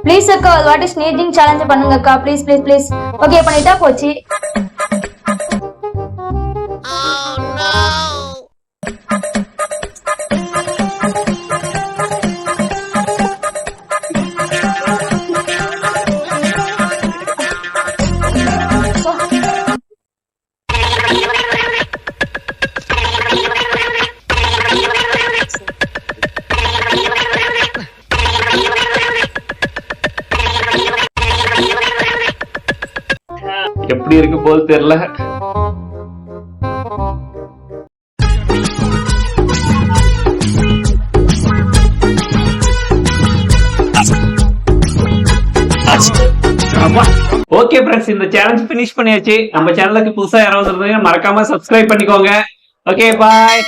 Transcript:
Please அக்கா ஒரு வாட்டி ஸ்னீச்சிங் சேலஞ்ச் பண்ணுங்க அக்கா ப்ளீஸ் ப்ளீஸ் ப்ளீஸ். ஓகே பண்ணிட்டா போச்சு. எப்படி இருக்கு போல் தெரியல. ஓகே ஃப்ரெண்ட்ஸ், இந்த சேலஞ்ச் ஃபினிஷ் பண்ணியாச்சு. நம்ம சேனலுக்கு புதுசா யாராவது இருந்தீங்கன்னா மறக்காம சப்ஸ்கிரைப் பண்ணிக்கோங்க. Okay bye.